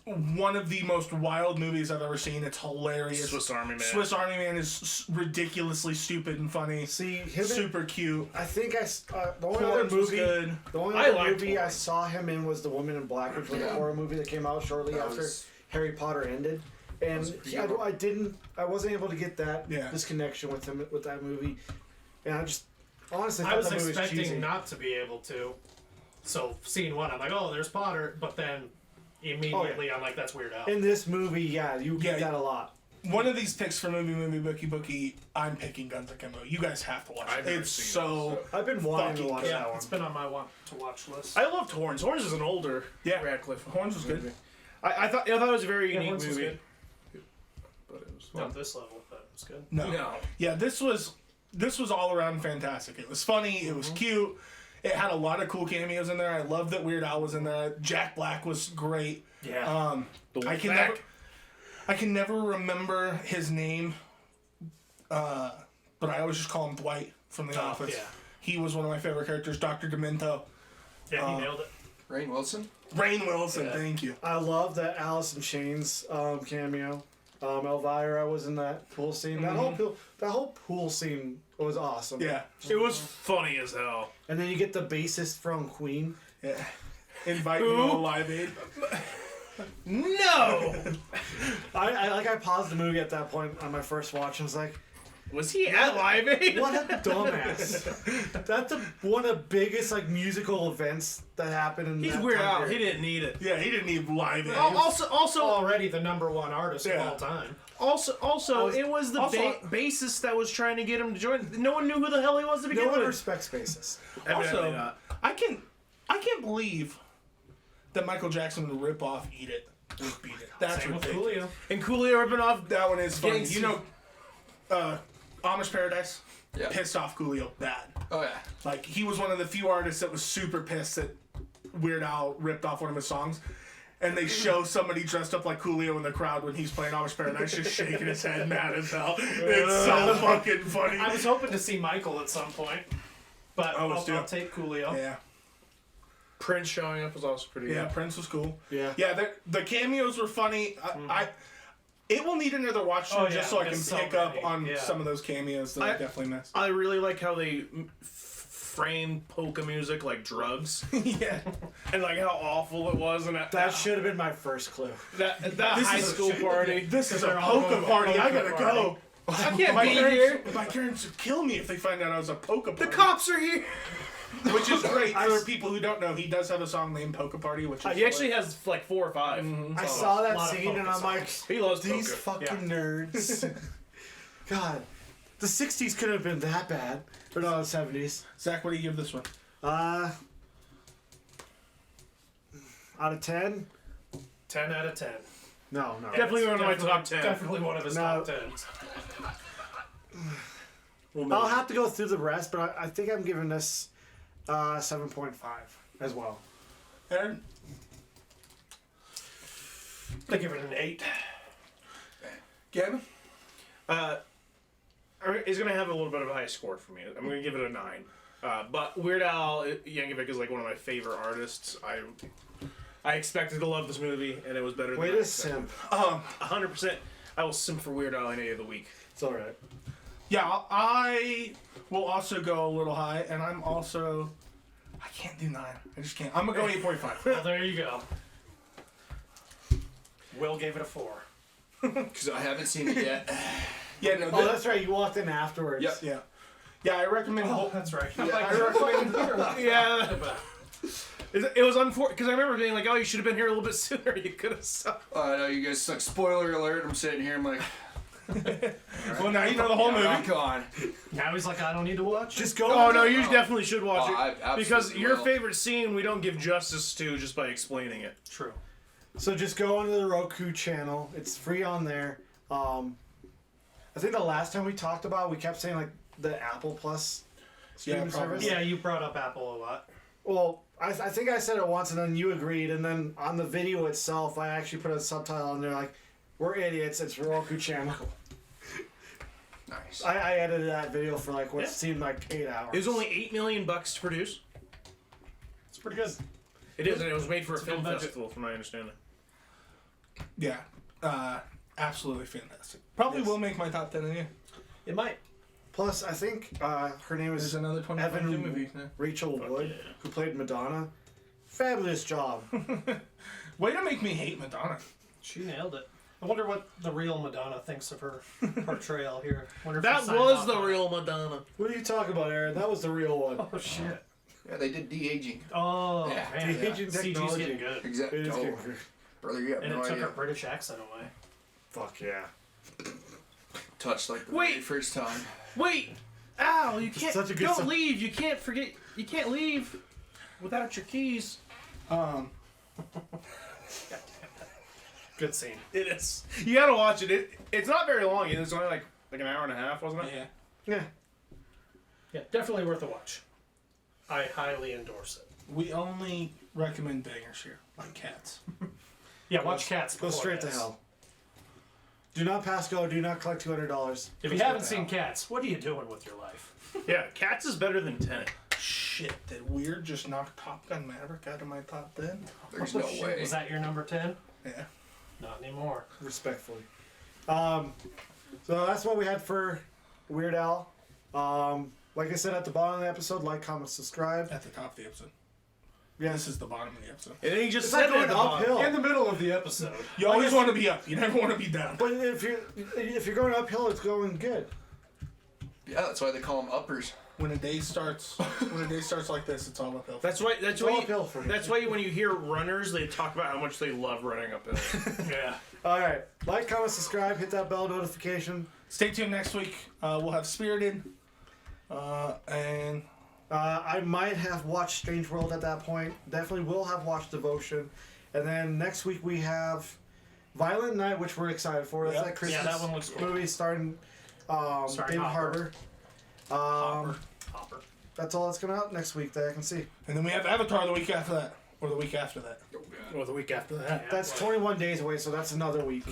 one of the most wild movies I've ever seen. It's hilarious. Swiss Army Man. Swiss Army Man is ridiculously stupid and funny. See, him super cute. I think the only Horns other was movie, good. the only other movie I saw him in was The Woman in Black, which was a horror movie that came out shortly after Harry Potter ended. And I wasn't able to get this connection with him with that movie. And I just honestly thought I was that movie was cheesy. expecting not to be able to. So scene one, I'm like, oh, there's Potter, but then immediately I'm like, that's Weird Al. In this movie, you get that a lot. One of these picks for movie bookie, I'm picking Guns Akimbo. You guys have to watch it. It's so. I've been wanting to watch that Yeah, one. it's been on my want to watch list. I loved Horns. Horns is an older Radcliffe. Horns was good. I thought it was a very unique Horns was movie. good. But it was Not this level, but it was good. No. Yeah, this was all around fantastic. It was funny. It was cute. It had a lot of cool cameos in there. I love that Weird Al was in there. Jack Black was great. Yeah. I can never remember his name, but I always just call him Dwight from The Office. Yeah. He was one of my favorite characters. Dr. Demento. Yeah, he nailed it. Rainn Wilson? Rainn Wilson, thank you. I love that Alice in Chains cameo. Elvira was in that pool scene. That whole pool scene was awesome. Yeah. It was funny as hell. And then you get the bassist from Queen. Yeah. Invite me to a Live Aid. No! I paused the movie at that point on my first watch and was like, Was he at Live Aid? what a dumbass. That's one of the biggest musical events that happened in He's that Weird time Al. period. He didn't need it. Yeah, he didn't need Live Aid. Also, Already the #1 artist of all time. it was the bassist that was trying to get him to join. No one knew who the hell he was to begin No one with. respects bassists. Evidently Also, not. I can't believe that Michael Jackson would rip off "Eat It." would beat it. That's Same with ridiculous. Coolio. And Coolio ripping off. That one is funny. Getting You know, Amish Paradise Yeah. pissed off Coolio bad. Oh yeah. Like, he was one of the few artists that was super pissed that Weird Al ripped off one of his songs. And they show somebody dressed up like Coolio in the crowd when he's playing Amish Paradise, just shaking his head mad as hell. It's so fucking funny. I was hoping to see Michael at some point, but Oh, let's do I'll it. take Coolio. Yeah. Prince showing up was also pretty Yeah, good. Prince was cool. Yeah. Yeah, the cameos were funny. It will need another watch through Oh, just yeah, so I can there's so pick up many. on Yeah. some of those cameos that I definitely missed. I really like how they framed polka music like drugs, Yeah. and like how awful it was, and That should have been my first clue. that This high is a- school party. This is a they're all polka going to party. I polka gotta party. go. I can't My be here. parents would kill me if they find out I was a polka party. The cops are here. Which is great. For people who don't know, he does have a song named Polka Party, which is He actually has like 4 or 5. I saw that lot of scene and polka I'm like, He loves these polka. fucking nerds. God, the '60s couldn't have been that bad, or no, the '70s. Zach, what do you give this one? Out of 10? 10 out of 10. No. Definitely one of my top 10. Definitely one of his No. top 10s. I'll have to go through the rest, but I think I'm giving this 7.5 as well. Aaron? I give it an 8. Gavin? He's gonna have a little bit of a high score for me. I'm gonna give it a 9. But Weird Al Yankovic is like one of my favorite artists. I expected to love this movie, and it was better than Way I to expected. simp. 100%. I will simp for Weird Al any day of the week. It's alright. Yeah, I will also go a little high, and I'm also... I can't do 9. I just can't. I'm going to go 8.5. Well, there you go. Will gave it a 4. Because I haven't seen it yet. Yeah, no, Oh, that's right. You walked in afterwards. Yep. yeah. Yeah, I recommend... Oh, that's right. I'm I like, recommend... Yeah. It was unfortunate because I remember being like, "Oh, you should have been here a little bit sooner. You could have stopped." I know you guys suck. Spoiler alert! I'm sitting here. I'm like, Well, now you know the whole movie. rock on. now he's like, I don't need to watch. Just go. Oh no, you definitely should watch Oh, I it absolutely because your will. favorite scene we don't give justice to just by explaining it. True. So just go onto the Roku channel. It's free on there. I think the last time we talked about, we kept saying like the Apple Plus streaming probably. service. Yeah, you brought up Apple a lot. Well, I think I said it once and then you agreed, and then on the video itself, I actually put a subtitle on there like, "We're idiots. It's Roku channel." Nice. I edited that video for like what seemed like 8 hours. It was only $8 million to produce. It's pretty good. It is, and it was made for a a film good budget. festival, from my understanding. Yeah. Absolutely fantastic. Probably Yes. will make my top 10 again. It might. Plus, I think her name There's is another 25 Evan movies now. Rachel Wood, who played Madonna. Fabulous job. Way to make me hate Madonna. She nailed it. I wonder what the real Madonna thinks of her portrayal here. Wonder if That she signed was off the on it. real Madonna. What are you talking about, Aaron? That was the real one. Oh shit. Yeah, they did de-aging. Oh Yeah. man, The aging CG's technology. getting good. Exactly. It is Oh, good. brother, you have And no it took idea. her British accent away. Fuck yeah. Touched like the Wait. very first time. Wait, Al, you can't. such a good don't song. leave. You can't forget. You can't leave without your keys. Good scene. It is. You gotta watch it. It's not very long. It's only like an hour and a half, wasn't it? Yeah. Yeah. Yeah, definitely worth a watch. I highly endorse it. We only recommend bangers here, like Cats. Yeah, watch Cats. Go before straight to this. hell. Do not pass go. Do not collect $200. If you haven't seen Cats, what are you doing with your life? Yeah, Cats is better than Tenet. Shit, did Weird just knock Top Gun Maverick out of my top 10? There's no way. Was that your number 10? Yeah. Not anymore. Respectfully. So that's what we had for Weird Al. Like I said at the bottom of the episode, like, comment, subscribe. At the top of the episode. Yeah, This is the bottom of the episode. And then he just it's said like it going at the bottom. uphill. In the middle of the episode. You always want to be up. You never want to be down. But if you're going uphill, it's going good. Yeah, that's why they call them uppers. When a day starts like this, it's all uphill. That's why. That's all why. uphill for me. That's why when you hear runners, they talk about how much they love running uphill. Yeah. All right, like, comment, subscribe, hit that bell notification. Stay tuned next week. We'll have Spirited. And I might have watched Strange World at that point. Definitely will have watched Devotion. And then next week we have Violent Night, which we're excited for. That's Yep. that Christmas that one looks cool. movie starring David Harbour. Hopper. That's all that's coming out next week that I can see. And then we have Avatar the week after that. Or the week after that. Or the week after that. That's 21 days away, so that's another week.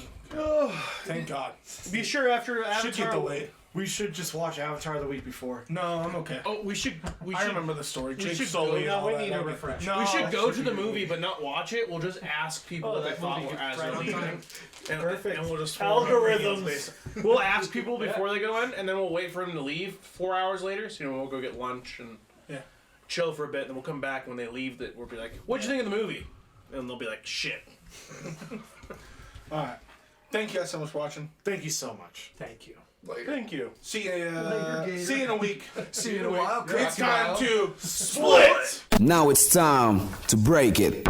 Thank God. Be sure after Should get Avatar. delayed. We should just watch Avatar the week before. No, I'm okay. Oh, we should. I remember the story. Jake should Sully go- and yeah, all we that. need a That'll be- refresh. No, We should go that to the be movie, but not watch it. We'll just ask people Oh, what they that thought movie as right they're on leaving. time. Perfect. And we'll just Algorithms. We'll ask people before they go in, and then we'll wait for them to leave 4 hours later. So we'll go get lunch and chill for a bit. Then we'll come back when they leave. That we'll be like, "What'd you think of the movie?" And they'll be like, "Shit." All right. Thank you guys so much for watching. Thank you so much. Thank you. Later. Thank you. See you in a week. See you in a while. It's time to split. Now it's time to break it.